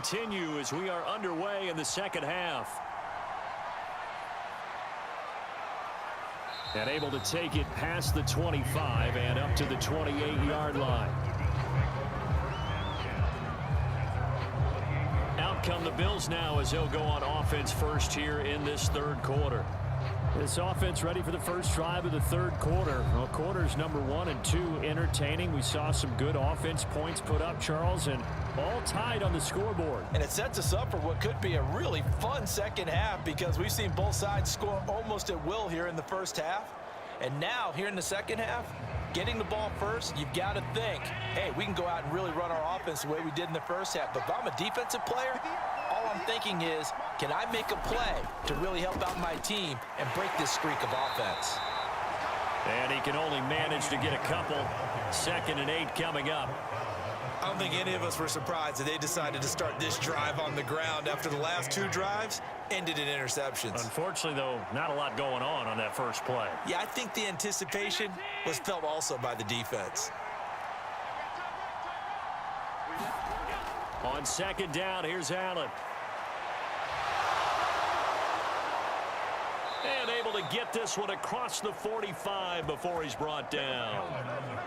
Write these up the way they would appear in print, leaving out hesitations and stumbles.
continue as we are underway in the second half. And able to take it past the 25 and up to the 28-yard line. Out come the Bills now as they'll go on offense first here in this third quarter. This offense ready for the first drive of the third quarter. Well, quarters number 1 and 2 entertaining. We saw some good offense points put up, Charles, and all tied on the scoreboard. And it sets us up for what could be a really fun second half because we've seen both sides score almost at will here in the first half. And now, here in the second half, getting the ball first, you've got to think, hey, we can go out and really run our offense the way we did in the first half. But if I'm a defensive player, all I'm thinking is, can I make a play to really help out my team and break this streak of offense? And he can only manage to get a couple. 2nd and 8 coming up. I don't think any of us were surprised that they decided to start this drive on the ground after the last 2 drives ended in interceptions. Unfortunately, though, not a lot going on that first play. Yeah, I think the anticipation was felt also by the defense. On 2nd down, here's Allen. And able to get this one across the 45 before he's brought down.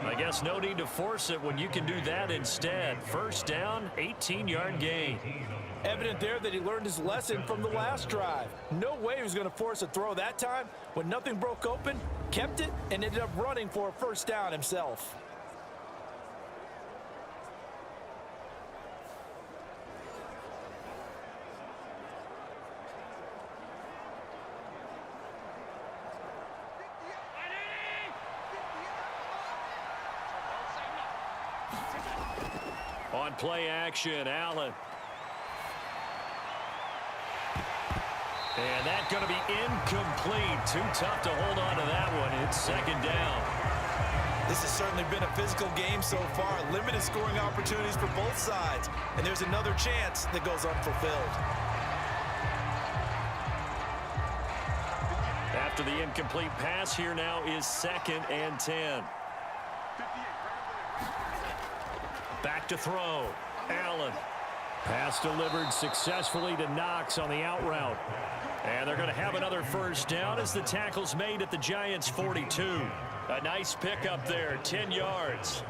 I guess no need to force it when you can do that instead. First down, 18-yard gain. Evident there that he learned his lesson from the last drive. No way he was going to force a throw that time. When nothing broke open, kept it, and ended up running for a first down himself. On play action, Allen. And that's going to be incomplete. Too tough to hold on to that one. It's 2nd down. This has certainly been a physical game so far. Limited scoring opportunities for both sides. And there's another chance that goes unfulfilled. After the incomplete pass, here now is 2nd and 10. Back to throw. Allen. Pass delivered successfully to Knox on the out route. And they're going to have another first down as the tackle's made at the Giants' 42. A nice pickup there, 10 yards.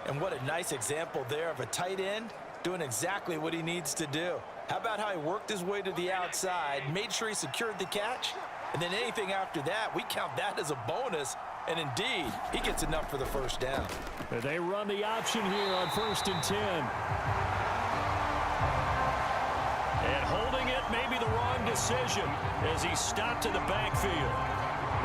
And what a nice example there of a tight end doing exactly what he needs to do. How about how he worked his way to the outside, made sure he secured the catch, and then anything after that, we count that as a bonus. And indeed, he gets enough for the first down. They run the option here on 1st and 10. And holding it may be the wrong decision as he stopped in the backfield.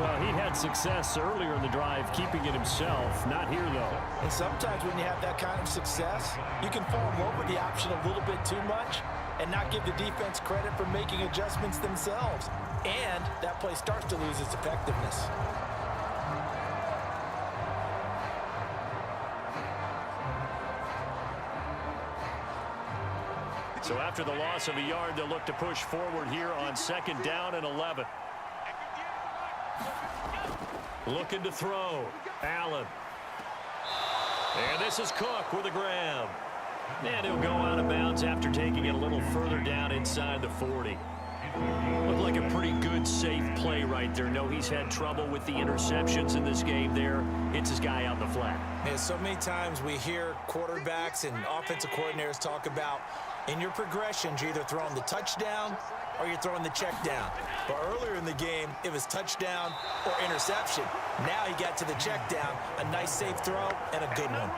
Well, he had success earlier in the drive keeping it himself. Not here, though. And sometimes when you have that kind of success, you can fall in love with the option a little bit too much and not give the defense credit for making adjustments themselves. And that play starts to lose its effectiveness. So after the loss of a yard, they'll look to push forward here on 2nd down and 11. Looking to throw. Allen. And this is Cook with a grab. And he'll go out of bounds after taking it a little further down inside the 40. Looked like a pretty good, safe play right there. No, he's had trouble with the interceptions in this game there. Hits his guy out in the flat. Man, so many times we hear quarterbacks and offensive coordinators talk about in your progressions, you're either throwing the touchdown or you're throwing the check down. But earlier in the game, it was touchdown or interception. Now he got to the check down, a nice safe throw, and a good one.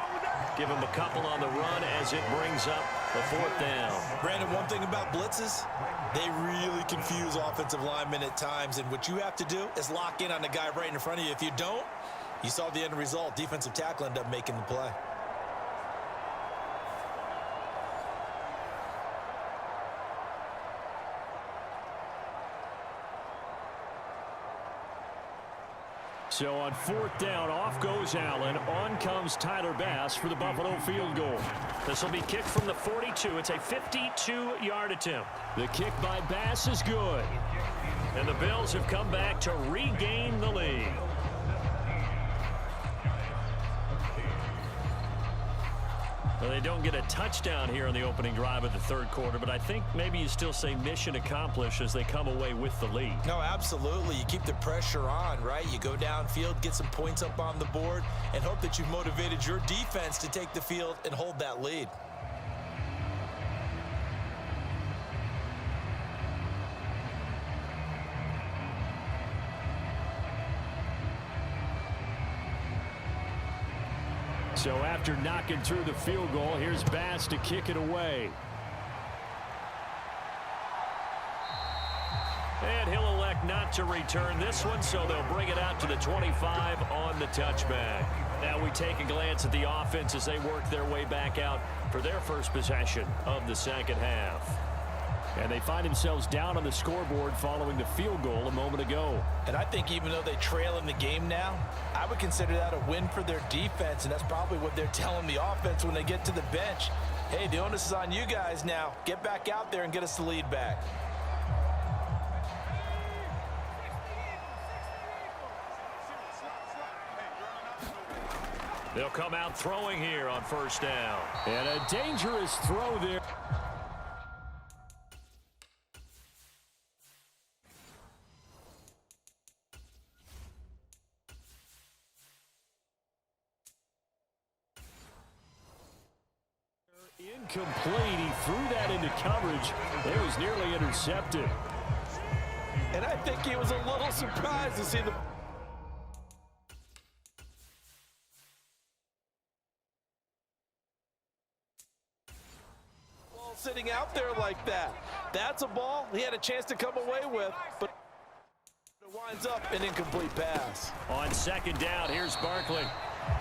Give him a couple on the run as it brings up the 4th down. Brandon, one thing about blitzes, they really confuse offensive linemen at times, and what you have to do is lock in on the guy right in front of you. If you don't, you saw the end result. Defensive tackle ended up making the play. So on 4th down, off goes Allen. On comes Tyler Bass for the Buffalo field goal. This will be kicked from the 42. It's a 52-yard attempt. The kick by Bass is good. And the Bills have come back to regain the lead. Well, they don't get a touchdown here on the opening drive of the third quarter, but I think maybe you still say mission accomplished as they come away with the lead. No, absolutely. You keep the pressure on, right? You go downfield, get some points up on the board, and hope that you've motivated your defense to take the field and hold that lead. So after knocking through the field goal, here's Bass to kick it away. And he'll elect not to return this one, so they'll bring it out to the 25 on the touchback. Now we take a glance at the offense as they work their way back out for their first possession of the second half. And they find themselves down on the scoreboard following the field goal a moment ago. And I think even though they trail in the game now, I would consider that a win for their defense, and that's probably what they're telling the offense when they get to the bench. Hey, the onus is on you guys now. Get back out there and get us the lead back. They'll come out throwing here on first down. And a dangerous throw there. Incomplete. He threw that into coverage. It was nearly intercepted. And I think he was a little surprised to see the ball sitting out there like that. That's a ball he had a chance to come away with, but it winds up an incomplete pass. On second down, here's Barkley.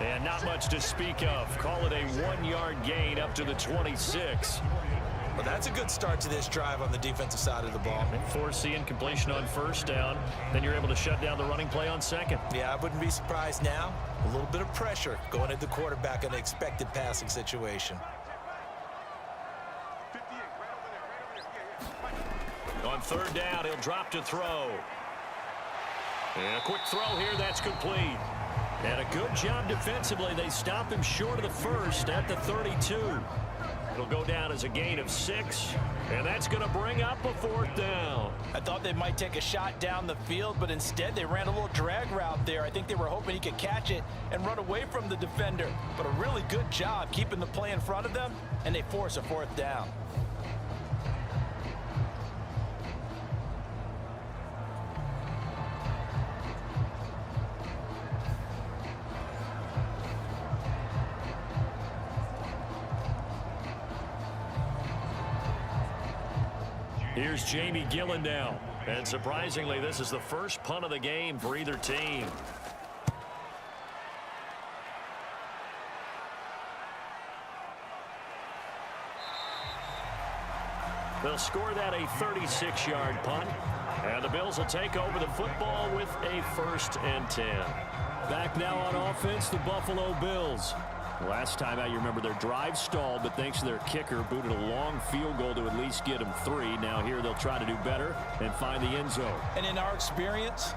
And not much to speak of. Call it a 1-yard gain up to the 26. Well, that's a good start to this drive on the defensive side of the ball. Force the incompletion on first down. Then you're able to shut down the running play on second. Yeah, I wouldn't be surprised now. A little bit of pressure going at the quarterback in an expected passing situation. On third down, he'll drop to throw. And a quick throw here, that's complete. And a good job defensively. They stop him short of the first at the 32. It'll go down as a gain of 6, and that's going to bring up a fourth down. I thought they might take a shot down the field, but instead they ran a little drag route there. I think they were hoping he could catch it and run away from the defender. But a really good job keeping the play in front of them, and they force a fourth down. Here's Jamie Gillen now. And surprisingly, this is the first punt of the game for either team. They'll score that a 36-yard punt. And the Bills will take over the football with a 1st and 10. Back now on offense, the Buffalo Bills. Last time out, you remember their drive stalled, but thanks to their kicker, booted a long field goal to at least get them 3. Now here they'll try to do better and find the end zone. And in our experience,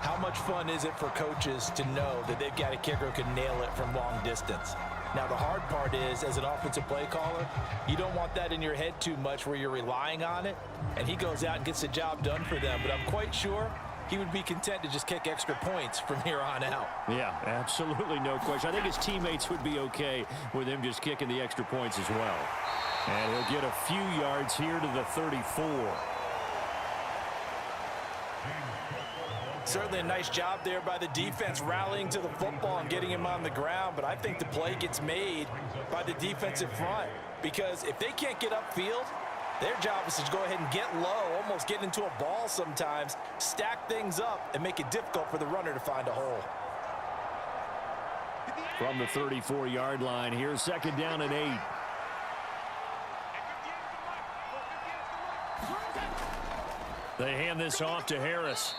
how much fun is it for coaches to know that they've got a kicker who can nail it from long distance? Now, the hard part is, as an offensive play caller, you don't want that in your head too much where you're relying on it, and he goes out and gets the job done for them. But I'm quite sure he would be content to just kick extra points from here on out. Yeah, absolutely no question. I think his teammates would be okay with him just kicking the extra points as well. And he'll get a few yards here to the 34. Certainly a nice job there by the defense rallying to the football and getting him on the ground, but I think the play gets made by the defensive front, because if they can't get upfield, their job is to go ahead and get low, almost get into a ball sometimes, stack things up, and make it difficult for the runner to find a hole. From the 34-yard line, here's 2nd down and 8. They hand this off to Harris.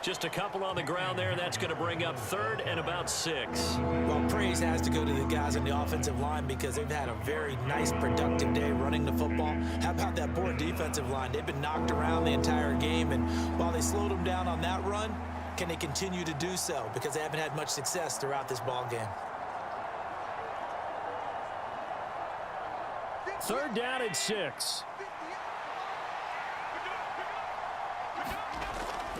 Just a couple on the ground there. That's going to bring up 3rd and about 6. Well, praise has to go to the guys on the offensive line because they've had a very nice, productive day running the football. How about that poor defensive line? They've been knocked around the entire game, and while they slowed them down on that run, Can they continue to do so? Because they haven't had much success throughout this ball game. Third down and 6.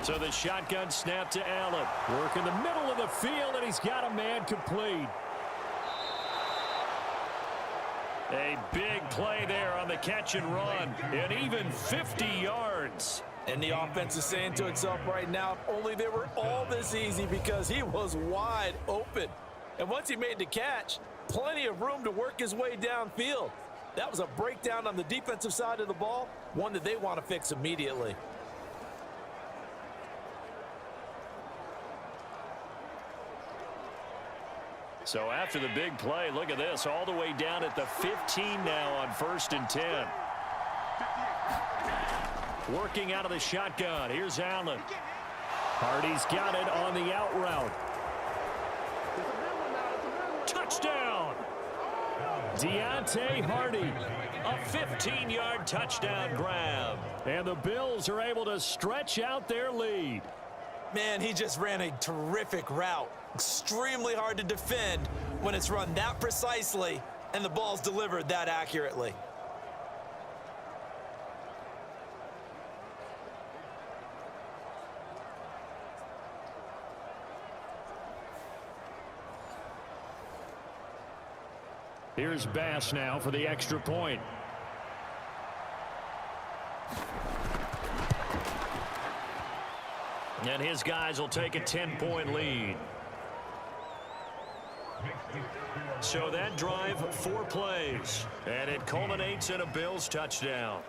So the shotgun snap to Allen. Work in the middle of the field, and he's got a man complete. A big play there on the catch and run. And even 50 yards. And the offense is saying to itself right now, if only they were all this easy, because he was wide open. And once he made the catch, plenty of room to work his way downfield. That was a breakdown on the defensive side of the ball, one that they want to fix immediately. So after the big play, look at this, all the way down at the 15 now on 1st and 10. Working out of the shotgun. Here's Allen. Hardy's got it on the out route. Touchdown! Deontay Hardy. A 15-yard touchdown grab. And the Bills are able to stretch out their lead. Man, he just ran a terrific route. Extremely hard to defend when it's run that precisely and the ball's delivered that accurately. Here's Bass now for the extra point. And his guys will take a 10-point lead. So that drive, 4 plays. And it culminates in a Bills touchdown.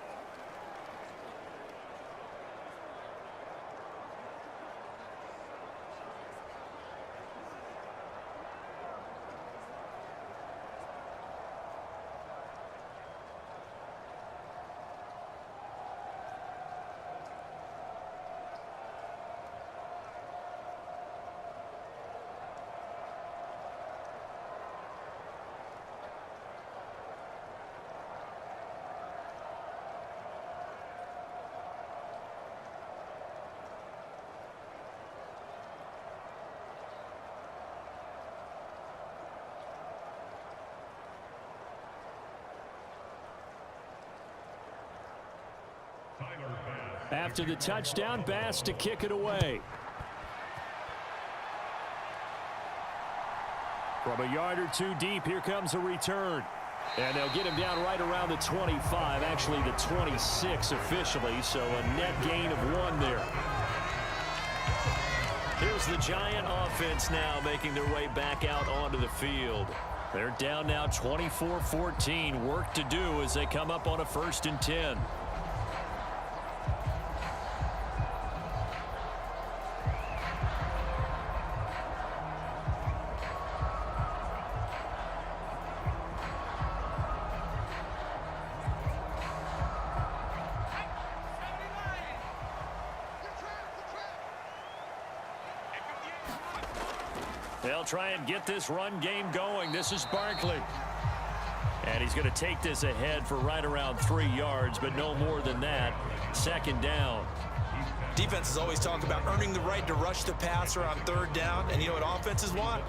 After the touchdown, Bass to kick it away. From a yard or two deep, here comes a return. And they'll get him down right around the 25, actually the 26 officially, so a net gain of 1 there. Here's the Giant offense now making their way back out onto the field. They're down now 24-14. Work to do as they come up on a 1st and 10. They'll try and get this run game going. This is Barkley. And he's going to take this ahead for right around 3 yards, but no more than that. 2nd down. Defenses always talk about earning the right to rush the passer on 3rd down. And you know what offenses want?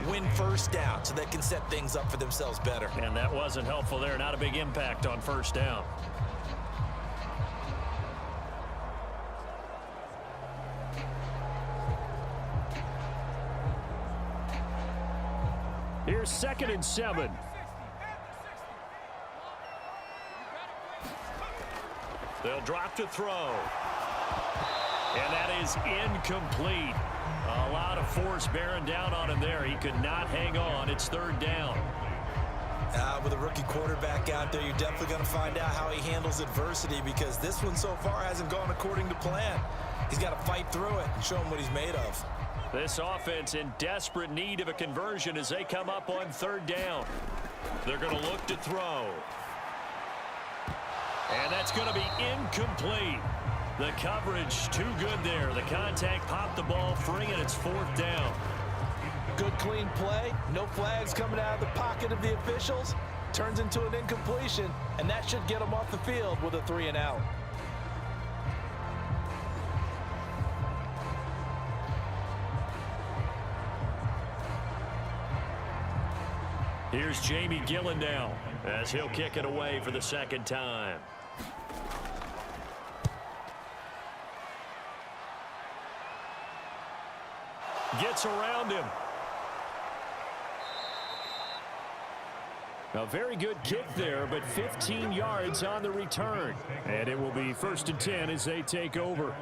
Win 1st down so they can set things up for themselves better. And that wasn't helpful there. Not a big impact on 1st down. Here's 2nd and 7. They'll drop to throw. And that is incomplete. A lot of force bearing down on him there. He could not hang on. It's 3rd down. With a rookie quarterback out there, you're definitely going to find out how he handles adversity, because this one so far hasn't gone according to plan. He's got to fight through it and show him what he's made of. This offense in desperate need of a conversion as they come up on 3rd down. They're going to look to throw. And that's going to be incomplete. The coverage too good there. The contact popped the ball free, and it's 4th down. Good clean play. No flags coming out of the pocket of the officials. Turns into an incompletion, and that should get them off the field with a 3 and out. Here's Jamie Gillen now as he'll kick it away for the second time. Gets around him. A very good kick there, but 15 yards on the return. And it will be 1st and 10 as they take over.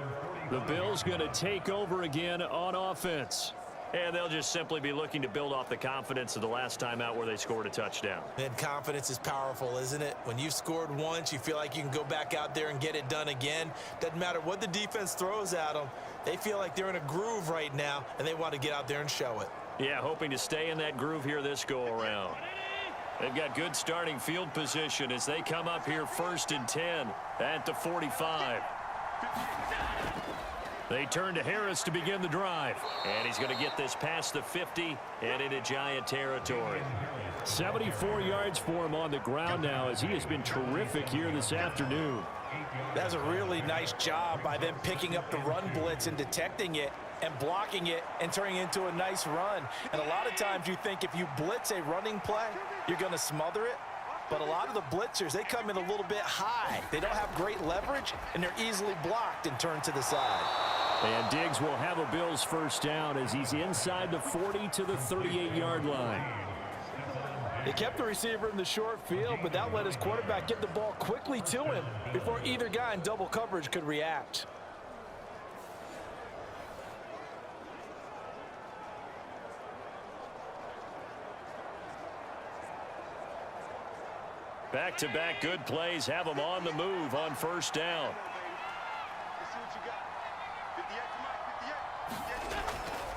The Bills going to take over again on offense. And they'll just simply be looking to build off the confidence of the last time out where they scored a touchdown. And confidence is powerful, isn't it? When you've scored once, you feel like you can go back out there and get it done again. Doesn't matter what the defense throws at them. They feel like they're in a groove right now, and they want to get out there and show it. Yeah, hoping to stay in that groove here this go-around. They've got good starting field position as they come up here 1st and 10 at the 45. They turn to Harris to begin the drive. And he's going to get this past the 50 and into Giant territory. 74 yards for him on the ground now as he has been terrific here this afternoon. That's a really nice job by them picking up the run blitz and detecting it and blocking it and turning it into a nice run. And a lot of times you think if you blitz a running play, you're going to smother it. But a lot of the blitzers, they come in a little bit high. They don't have great leverage, and they're easily blocked and turned to the side. And Diggs will have a Bills first down as he's inside the 40 to the 38-yard line. They kept the receiver in the short field, but that let his quarterback get the ball quickly to him before either guy in double coverage could react. Back-to-back good plays have them on the move on first down.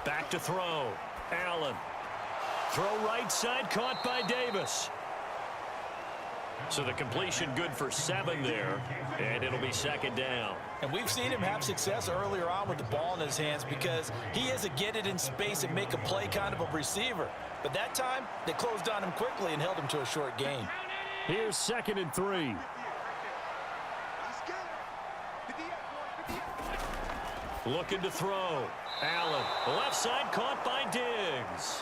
Back to throw. Allen. Throw right side, caught by Davis. So the completion good for 7 there, and it'll be 2nd down. And we've seen him have success earlier on with the ball in his hands because he is a get it in space and make a play kind of a receiver. But that time, they closed on him quickly and held him to a short gain. Here's 2nd and 3. Looking to throw. Allen, left side, caught by Diggs.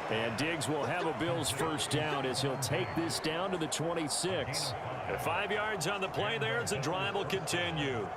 And Diggs will have a Bills first down as he'll take this down to the 26. 5 yards on the play there as the drive will continue.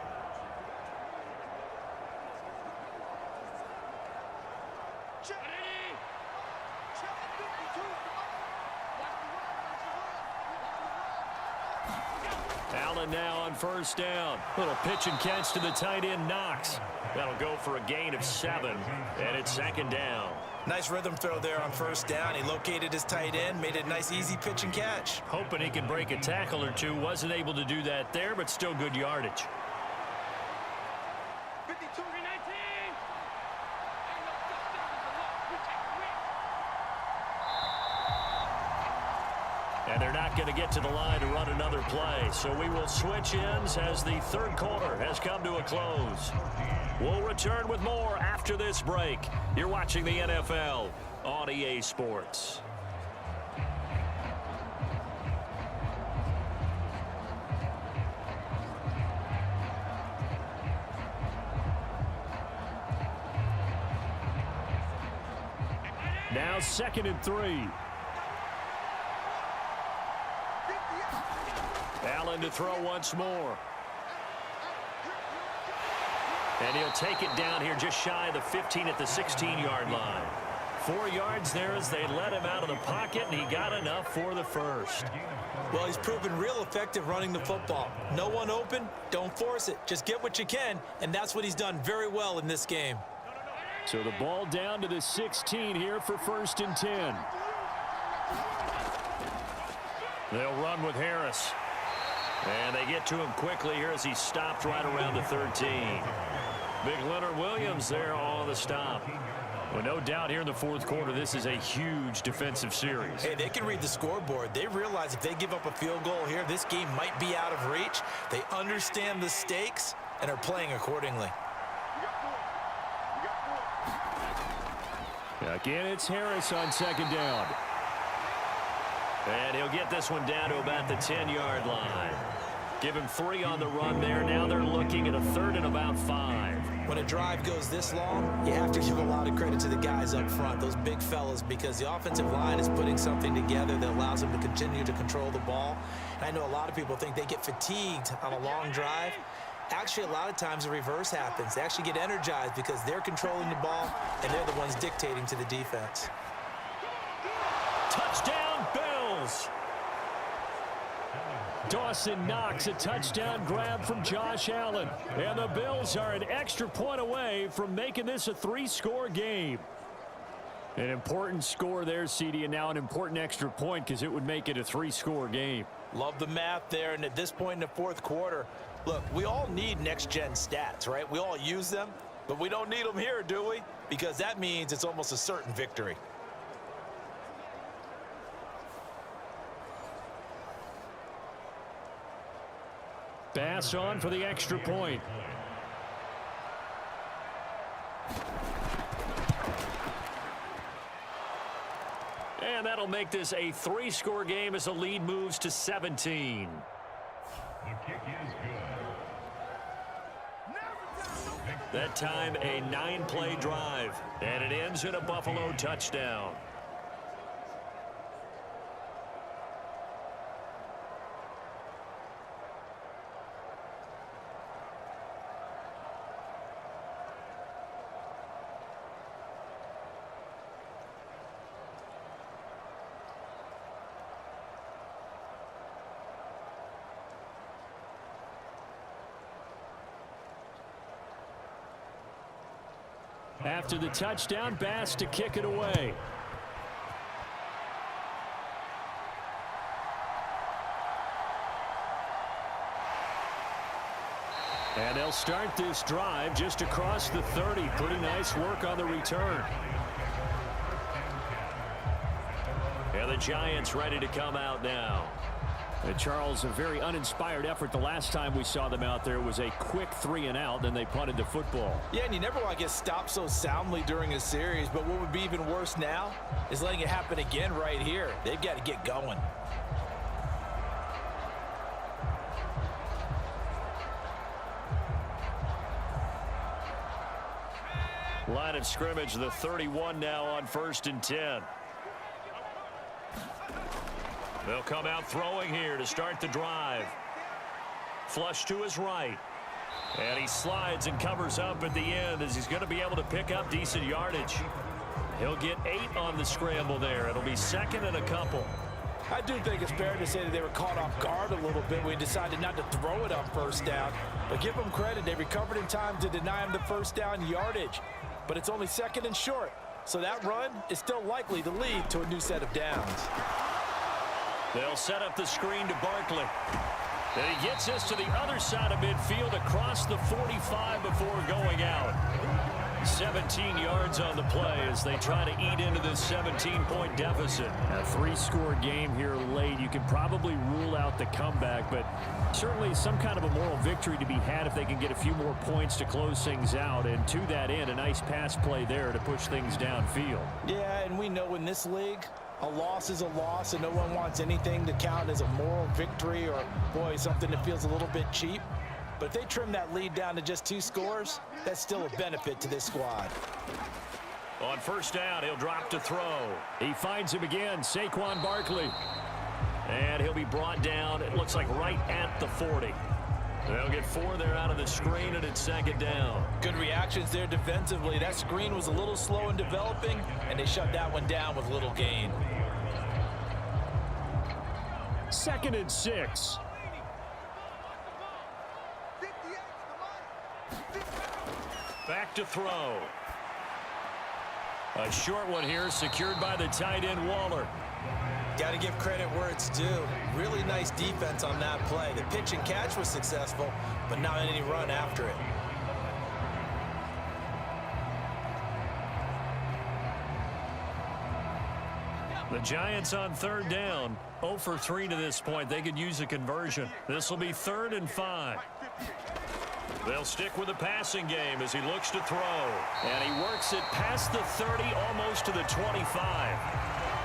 Allen now on first down. Little pitch and catch to the tight end, Knox. That'll go for a gain of 7, and it's 2nd down. Nice rhythm throw there on first down. He located his tight end, made it a nice easy pitch and catch. Hoping he could break a tackle or two. Wasn't able to do that there, but still good yardage. And they're not going to get to the line to run another play. So we will switch ends as the 3rd quarter has come to a close. We'll return with more after this break. You're watching the NFL on EA Sports. Now 2nd and 3. Allen to throw once more. And he'll take it down here just shy of the 15 at the 16-yard line. 4 yards there as they let him out of the pocket, and he got enough for the first. Well, he's proven real effective running the football. No one open, don't force it. Just get what you can, and that's what he's done very well in this game. So the ball down to the 16 here for 1st and 10. They'll run with Harris. And they get to him quickly here as he stopped right around the 13. Big Leonard Williams there on the stop. Well, no doubt here in the 4th quarter, this is a huge defensive series. Hey, they can read the scoreboard. They realize if they give up a field goal here, this game might be out of reach. They understand the stakes and are playing accordingly. Again, it's Harris on 2nd down. And he'll get this one down to about the 10-yard line. Give him 3 on the run there. Now they're looking at a 3rd and about 5. When a drive goes this long, you have to give a lot of credit to the guys up front, those big fellas, because the offensive line is putting something together that allows them to continue to control the ball. And I know a lot of people think they get fatigued on a long drive. Actually, a lot of times the reverse happens. They actually get energized because they're controlling the ball, and they're the ones dictating to the defense. Touchdown, Bills! Dawson Knox, a touchdown grab from Josh Allen. And the Bills are an extra point away from making this a 3-score game. An important score there, CD, and now an important extra point because it would make it a 3-score game. Love the math there, and at this point in the fourth quarter, look, we all need next-gen stats, right? We all use them, but we don't need them here, do we? Because that means it's almost a certain victory. Pass on for the extra point. And that'll make this a 3-score game as the lead moves to 17. The kick is good. That time a 9-play drive, and it ends in a Buffalo touchdown. After the touchdown, Bass to kick it away. And they'll start this drive just across the 30. Pretty nice work on the return. And the Giants ready to come out now. And Charles, a very uninspired effort. The last time we saw them out there was a quick 3-and-out, then they punted the football. Yeah, and you never want to get stopped so soundly during a series, but what would be even worse now is letting it happen again right here. They've got to get going. Line of scrimmage, the 31 now on 1st and 10. They'll come out throwing here to start the drive. Flush to his right. And he slides and covers up at the end as he's going to be able to pick up decent yardage. He'll get 8 on the scramble there. It'll be 2nd and a couple. I do think it's fair to say that they were caught off guard a little bit. We decided not to throw it on 1st down. But give them credit. They recovered in time to deny him the 1st down yardage. But it's only 2nd and short. So that run is still likely to lead to a new set of downs. They'll set up the screen to Barkley. And he gets us to the other side of midfield across the 45 before going out. 17 yards on the play as they try to eat into this 17-point deficit. A 3-score game here late. You can probably rule out the comeback, but certainly some kind of a moral victory to be had if they can get a few more points to close things out. And to that end, a nice pass play there to push things downfield. Yeah, and we know in this league, a loss is a loss, and no one wants anything to count as a moral victory or, boy, something that feels a little bit cheap. But if they trim that lead down to just 2 scores, that's still a benefit to this squad. On 1st down, he'll drop to throw. He finds him again, Saquon Barkley. And he'll be brought down, it looks like right at the 40. They'll get 4 there out of the screen, and it's 2nd down. Good reactions there defensively. That screen was a little slow in developing, and they shut that one down with little gain. 2nd and 6. Back to throw. A short one here, secured by the tight end Waller. Got to give credit where it's due. Really nice defense on that play. The pitch and catch was successful, but not any run after it. The Giants on 3rd down. 0 for 3 to this point. They could use a conversion. This will be 3rd and 5. They'll stick with the passing game as he looks to throw. And he works it past the 30, almost to the 25.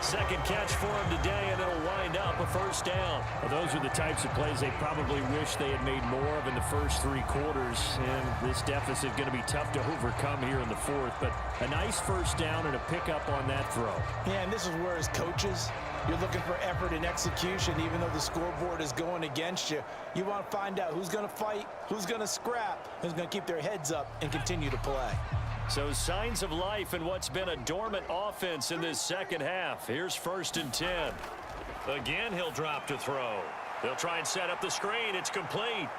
Second catch for him today, and it'll wind up a first down. Well, those are the types of plays they probably wish they had made more of in the first 3 quarters. And this deficit going to be tough to overcome here in the fourth. But a nice first down and a pickup on that throw. Yeah, and this is where as coaches, you're looking for effort and execution. Even though the scoreboard is going against you, you want to find out who's going to fight, who's going to scrap, who's going to keep their heads up and continue to play. So signs of life in what's been a dormant offense in this second half. Here's 1st and 10. Again, he'll drop to throw. They'll try and set up the screen. It's complete.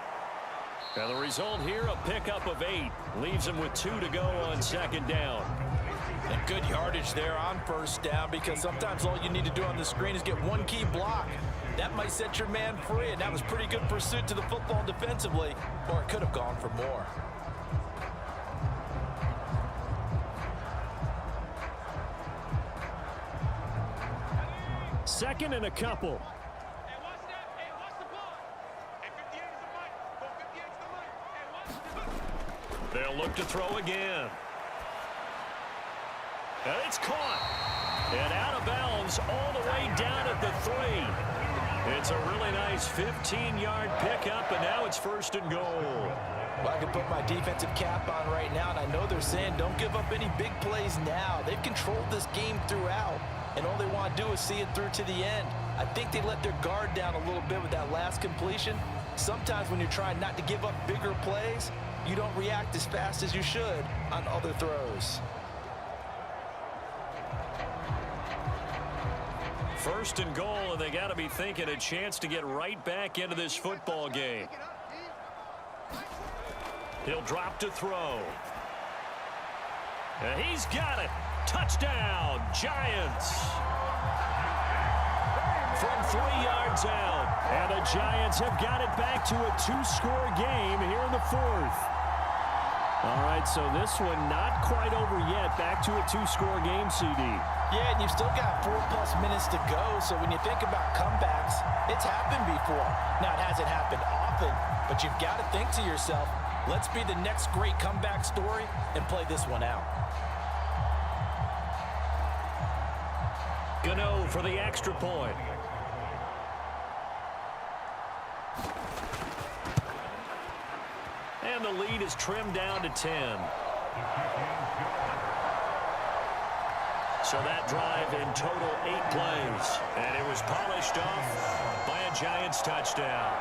And the result here, a pickup of 8. Leaves him with 2 to go on 2nd down. And good yardage there on 1st down, because sometimes all you need to do on the screen is get one key block. That might set your man free, and that was pretty good pursuit to the football defensively, or it could have gone for more. 2nd and a couple. They'll look to throw again. And it's caught. And out of bounds all the way down at the 3. It's a really nice 15-yard pickup, and now it's 1st and goal. Well, I can put my defensive cap on right now, and I know they're saying don't give up any big plays now. They've controlled this game throughout, and all they want to do is see it through to the end. I think they let their guard down a little bit with that last completion. Sometimes when you're trying not to give up bigger plays, you don't react as fast as you should on other throws. 1st and goal, and they got to be thinking a chance to get right back into this football game. He'll drop to throw. And he's got it. Touchdown, Giants. From 3 yards out. And the Giants have got it back to a 2-score game here in the 4th. All right, so this one not quite over yet. Back to a 2-score game, CD. Yeah, and you've still got 4+ minutes to go, so when you think about comebacks, it's happened before. Now, it hasn't happened often, but you've got to think to yourself, let's be the next great comeback story and play this one out. Gano for the extra point. And the lead is trimmed down to 10. So that drive in total 8 plays. And it was polished off by a Giants touchdown.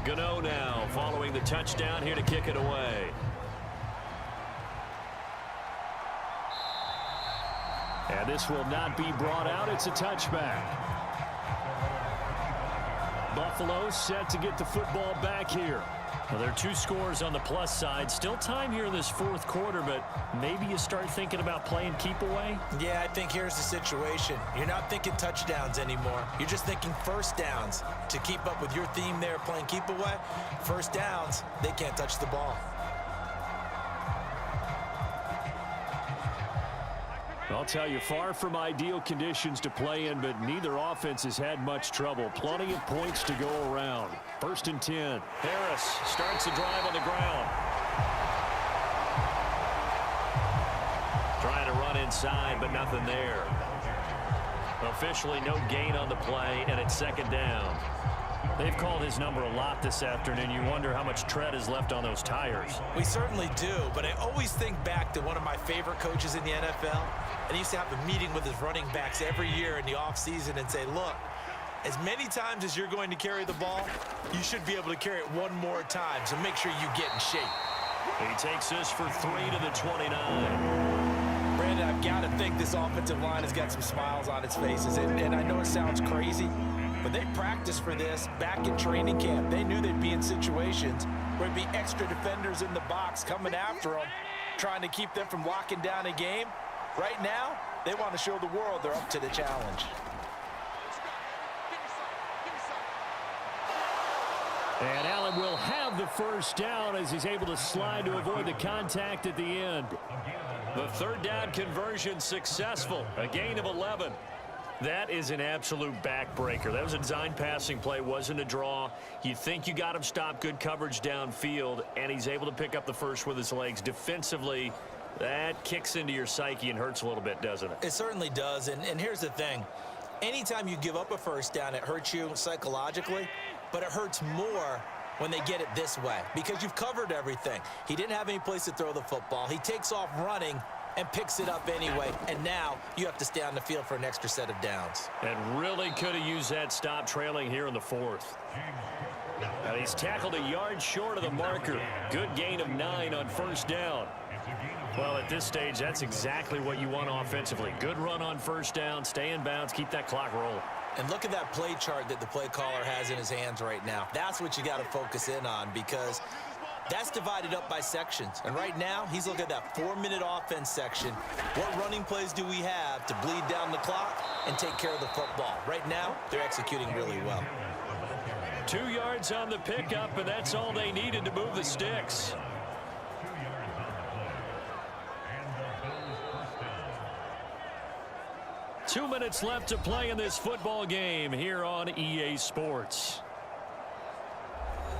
Gano now following the touchdown here to kick it away. And this will not be brought out. It's a touchback. Buffalo set to get the football back here. Well, there are 2 scores on the plus side. Still time here in this 4th quarter, but maybe you start thinking about playing keep away. Yeah, I think here's the situation. You're not thinking touchdowns anymore. You're just thinking 1st downs. To keep up with your theme there, playing keep away, 1st downs, they can't touch the ball. I'll tell you, far from ideal conditions to play in, but neither offense has had much trouble. Plenty of points to go around. 1st and 10. Harris starts the drive on the ground. Trying to run inside, but nothing there. Officially no gain on the play, and it's 2nd down. They've called his number a lot this afternoon. You wonder how much tread is left on those tires. We certainly do, but I always think back to one of my favorite coaches in the NFL. And he used to have a meeting with his running backs every year in the offseason and say, look, as many times as you're going to carry the ball, you should be able to carry it one more time, so make sure you get in shape. He takes this for 3 to the 29. Brandon, I've got to think this offensive line has got some smiles on its faces. And I know it sounds crazy, but they practiced for this back in training camp. They knew they'd be in situations where there'd be extra defenders in the box coming after them, trying to keep them from locking down a game. Right now, they want to show the world they're up to the challenge. And Allen will have the first down as he's able to slide to avoid the contact at the end. The third down conversion successful. A gain of 11. That is an absolute backbreaker. That was a design passing play, wasn't a draw. You think you got him stopped, good coverage downfield, and he's able to pick up the first with his legs. Defensively, that kicks into your psyche and hurts a little bit, doesn't it? It certainly does, and here's the thing. Anytime you give up a first down, it hurts you psychologically, but it hurts more when they get it this way because you've covered everything. He didn't have any place to throw the football. He takes off running and picks it up anyway, and now you have to stay on the field for an extra set of downs. And really could have used that stop trailing here in the fourth. Now he's tackled a yard short of the marker. Good gain of 9 on first down. Well, at this stage, that's exactly what you want offensively. Good run on first down, stay in bounds, keep that clock rolling. And look at that play chart that the play caller has in his hands right now. That's what you got to focus in on because that's divided up by sections. And right now, he's looking at that 4-minute offense section. What running plays do we have to bleed down the clock and take care of the football? Right now, they're executing really well. 2 yards on the pickup, and that's all they needed to move the sticks. 2 minutes left to play in this football game here on EA Sports.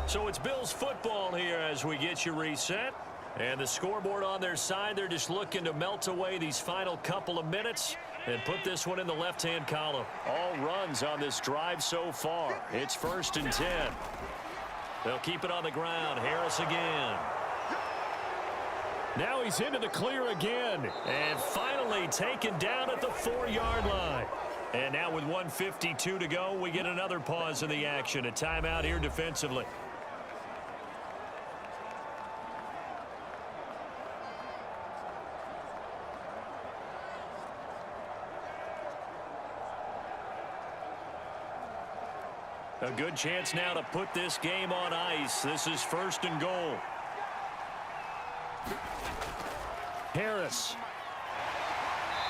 So it's Bills football here as we get you reset. And the scoreboard on their side, they're just looking to melt away these final couple of minutes and put this one in the left-hand column. All runs on this drive so far. It's 1st and 10. They'll keep it on the ground. Harris again. Now he's into the clear again. And finally taken down at the 4-yard line. And now with 1:52 to go, we get another pause in the action. A timeout here defensively. A good chance now to put this game on ice. This is 1st and goal. Harris.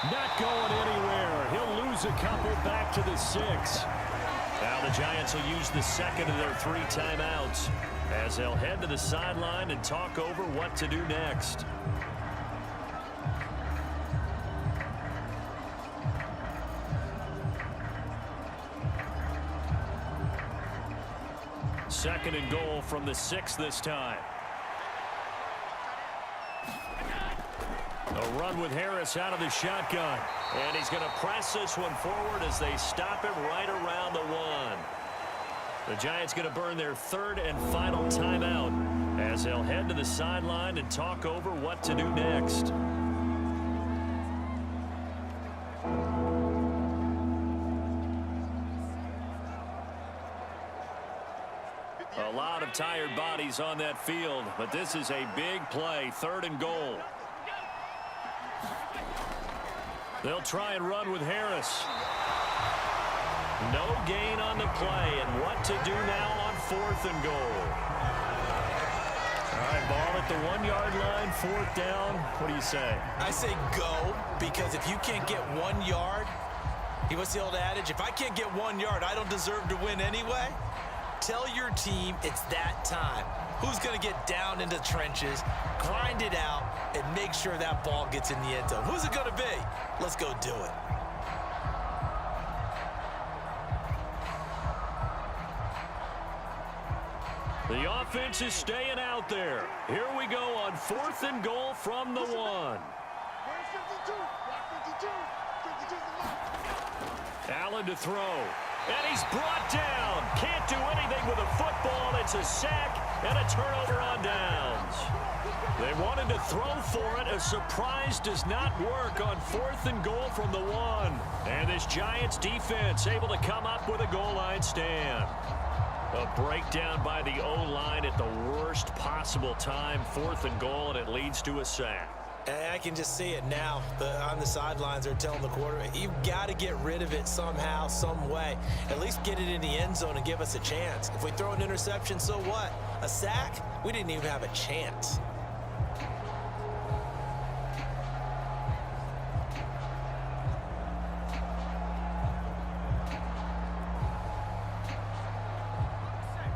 Not going anywhere. He'll lose a couple back to the 6. Now the Giants will use the second of their 3 timeouts as they'll head to the sideline and talk over what to do next. Second and goal from the 6 this time. A run with Harris out of the shotgun. And he's going to press this one forward as they stop him right around the 1. The Giants going to burn their 3rd and final timeout as they'll head to the sideline and talk over what to do next. A lot of tired bodies on that field, but this is a big play, 3rd and goal. They'll try and run with Harris. No gain on the play, and what to do now on 4th and goal. All right, ball at the 1-yard line, 4th down. What do you say? I say go, because if you can't get 1 yard, what's the old adage? If I can't get 1 yard, I don't deserve to win anyway. Tell your team it's that time. Who's going to get down into trenches, grind it out, and make sure that ball gets in the end zone? Who's it going to be? Let's go do it. The offense is staying out there. Here we go on 4th and goal from the 1. Allen to throw. And he's brought down. Can't do anything with a football. It's a sack and a turnover on downs. They wanted to throw for it. A surprise does not work on 4th and goal from the 1. And this Giants defense able to come up with a goal line stand. A breakdown by the O-line at the worst possible time. 4th and goal, and it leads to a sack. And I can just see it now. On the sidelines, they're telling the quarterback, you've got to get rid of it somehow, some way. At least get it in the end zone and give us a chance. If we throw an interception, so what? A sack? We didn't even have a chance.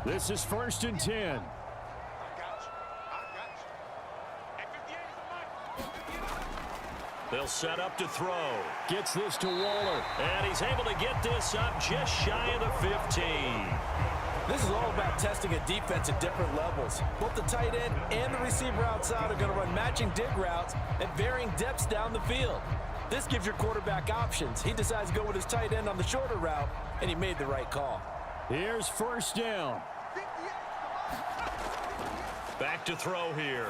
This is 1st and 10. They'll set up to throw. Gets this to Waller. And he's able to get this up just shy of the 15. This is all about testing a defense at different levels. Both the tight end and the receiver outside are going to run matching dig routes at varying depths down the field. This gives your quarterback options. He decides to go with his tight end on the shorter route, and he made the right call. Here's 1st down. Back to throw here.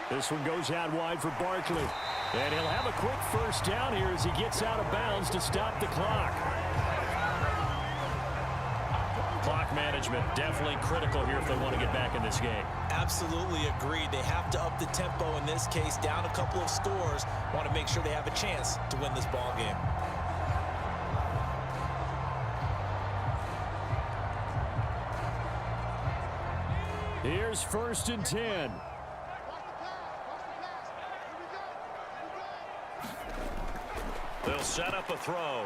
This one goes out wide for Barkley. And he'll have a quick 1st down here as he gets out of bounds to stop the clock. Clock management definitely critical here if they want to get back in this game. Absolutely agreed. They have to up the tempo in this case, down a couple of scores. Want to make sure they have a chance to win this ball game. Here's 1st and 10. They'll set up a throw.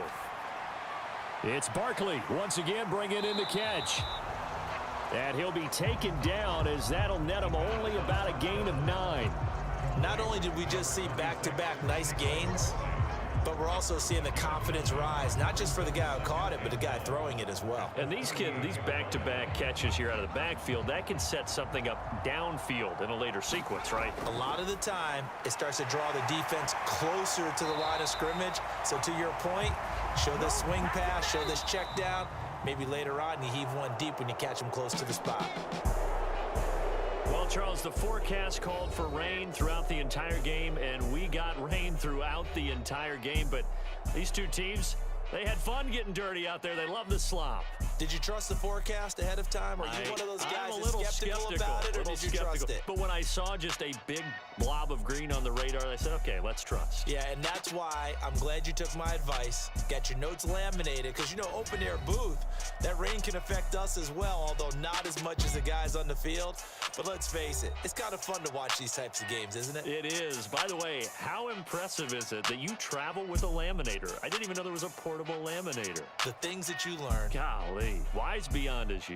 It's Barkley once again bringing in the catch. And he'll be taken down as that'll net him only about a gain of 9. Not only did we just see back-to-back nice gains, but we're also seeing the confidence rise, not just for the guy who caught it, but the guy throwing it as well. And these back-to-back catches here out of the backfield, that can set something up downfield in a later sequence, right? A lot of the time, it starts to draw the defense closer to the line of scrimmage. So to your point, show this swing pass, show this check down. Maybe later on, you heave one deep when you catch them close to the spot. Well, Charles, the forecast called for rain throughout the entire game, and we got rain throughout the entire game. But these two teams, they had fun getting dirty out there. They love the slop. Did you trust the forecast ahead of time? Are you one of those guys I'm a that's little skeptical about it, or did you trust it? But when I saw just a big blob of green on the radar, I said, okay, let's trust. Yeah, and that's why I'm glad you took my advice. Got your notes laminated, because, you know, open-air booth, that rain can affect us as well, although not as much as the guys on the field. But let's face it, it's kind of fun to watch these types of games, isn't it? It is. By the way, how impressive is it that you travel with a laminator? I didn't even know there was a portable laminator. The things that you learn. Golly, wise beyond as you.